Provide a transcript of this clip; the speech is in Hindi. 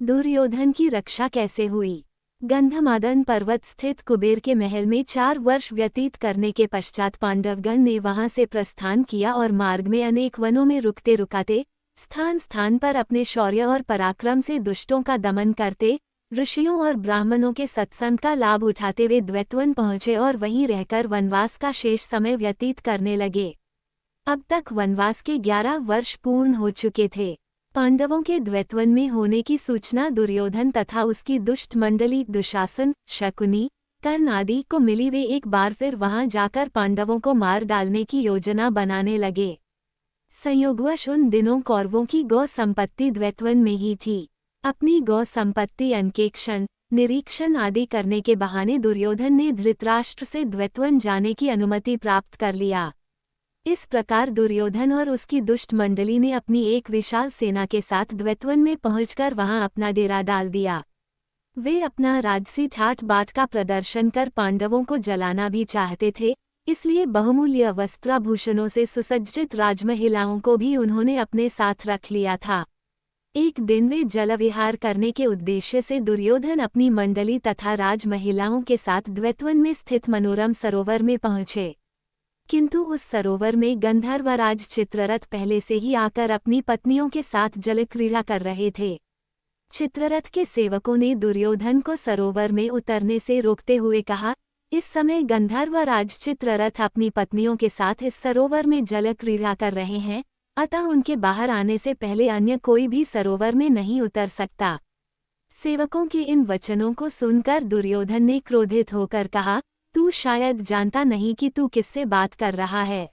दुर्योधन की रक्षा कैसे हुई। गंधमादन पर्वत स्थित कुबेर के महल में 4 वर्ष व्यतीत करने के पश्चात पांडवगण ने वहां से प्रस्थान किया और मार्ग में अनेक वनों में रुकते रुकाते स्थान स्थान पर अपने शौर्य और पराक्रम से दुष्टों का दमन करते ऋषियों और ब्राह्मणों के सत्संग का लाभ उठाते हुए द्वैतवन पहुंचे और वहीं रहकर वनवास का शेष समय व्यतीत करने लगे। अब तक वनवास के 11 वर्ष पूर्ण हो चुके थे। पांडवों के द्वैतवन में होने की सूचना दुर्योधन तथा उसकी दुष्ट मंडली दुशासन, शकुनी, कर्ण आदि को मिली। वे एक बार फिर वहां जाकर पांडवों को मार डालने की योजना बनाने लगे। संयोगवश उन दिनों कौरवों की गौ संपत्ति द्वैतवन में ही थी। अपनी गौ संपत्ति अंकेक्षण, निरीक्षण आदि करने के बहाने दुर्योधन ने धृतराष्ट्र से द्वैतवन जाने की अनुमति प्राप्त कर लिया। इस प्रकार दुर्योधन और उसकी दुष्ट मंडली ने अपनी एक विशाल सेना के साथ द्वैतवन में पहुंचकर वहां अपना डेरा डाल दिया। वे अपना राजसी ठाट बाट का प्रदर्शन कर पांडवों को जलाना भी चाहते थे, इसलिए बहुमूल्य वस्त्राभूषणों से सुसज्जित राजमहिलाओं को भी उन्होंने अपने साथ रख लिया था। एक दिन वे जलविहार करने के उद्देश्य से दुर्योधन अपनी मंडली तथा राजमहिलाओं के साथ द्वैतवन में स्थित मनोरम सरोवर में पहुंचे। किंतु उस सरोवर में गंधर्वराज चित्ररथ पहले से ही आकर अपनी पत्नियों के साथ जलक्रीड़ा कर रहे थे। चित्ररथ के सेवकों ने दुर्योधन को सरोवर में उतरने से रोकते हुए कहा, इस समय गंधर्वराज चित्ररथ अपनी पत्नियों के साथ इस सरोवर में जलक्रीड़ा कर रहे हैं, अतः उनके बाहर आने से पहले अन्य कोई भी सरोवर में नहीं उतर सकता। सेवकों के इन वचनों को सुनकर दुर्योधन ने क्रोधित होकर कहा, तू शायद जानता नहीं कि तू किससे बात कर रहा है।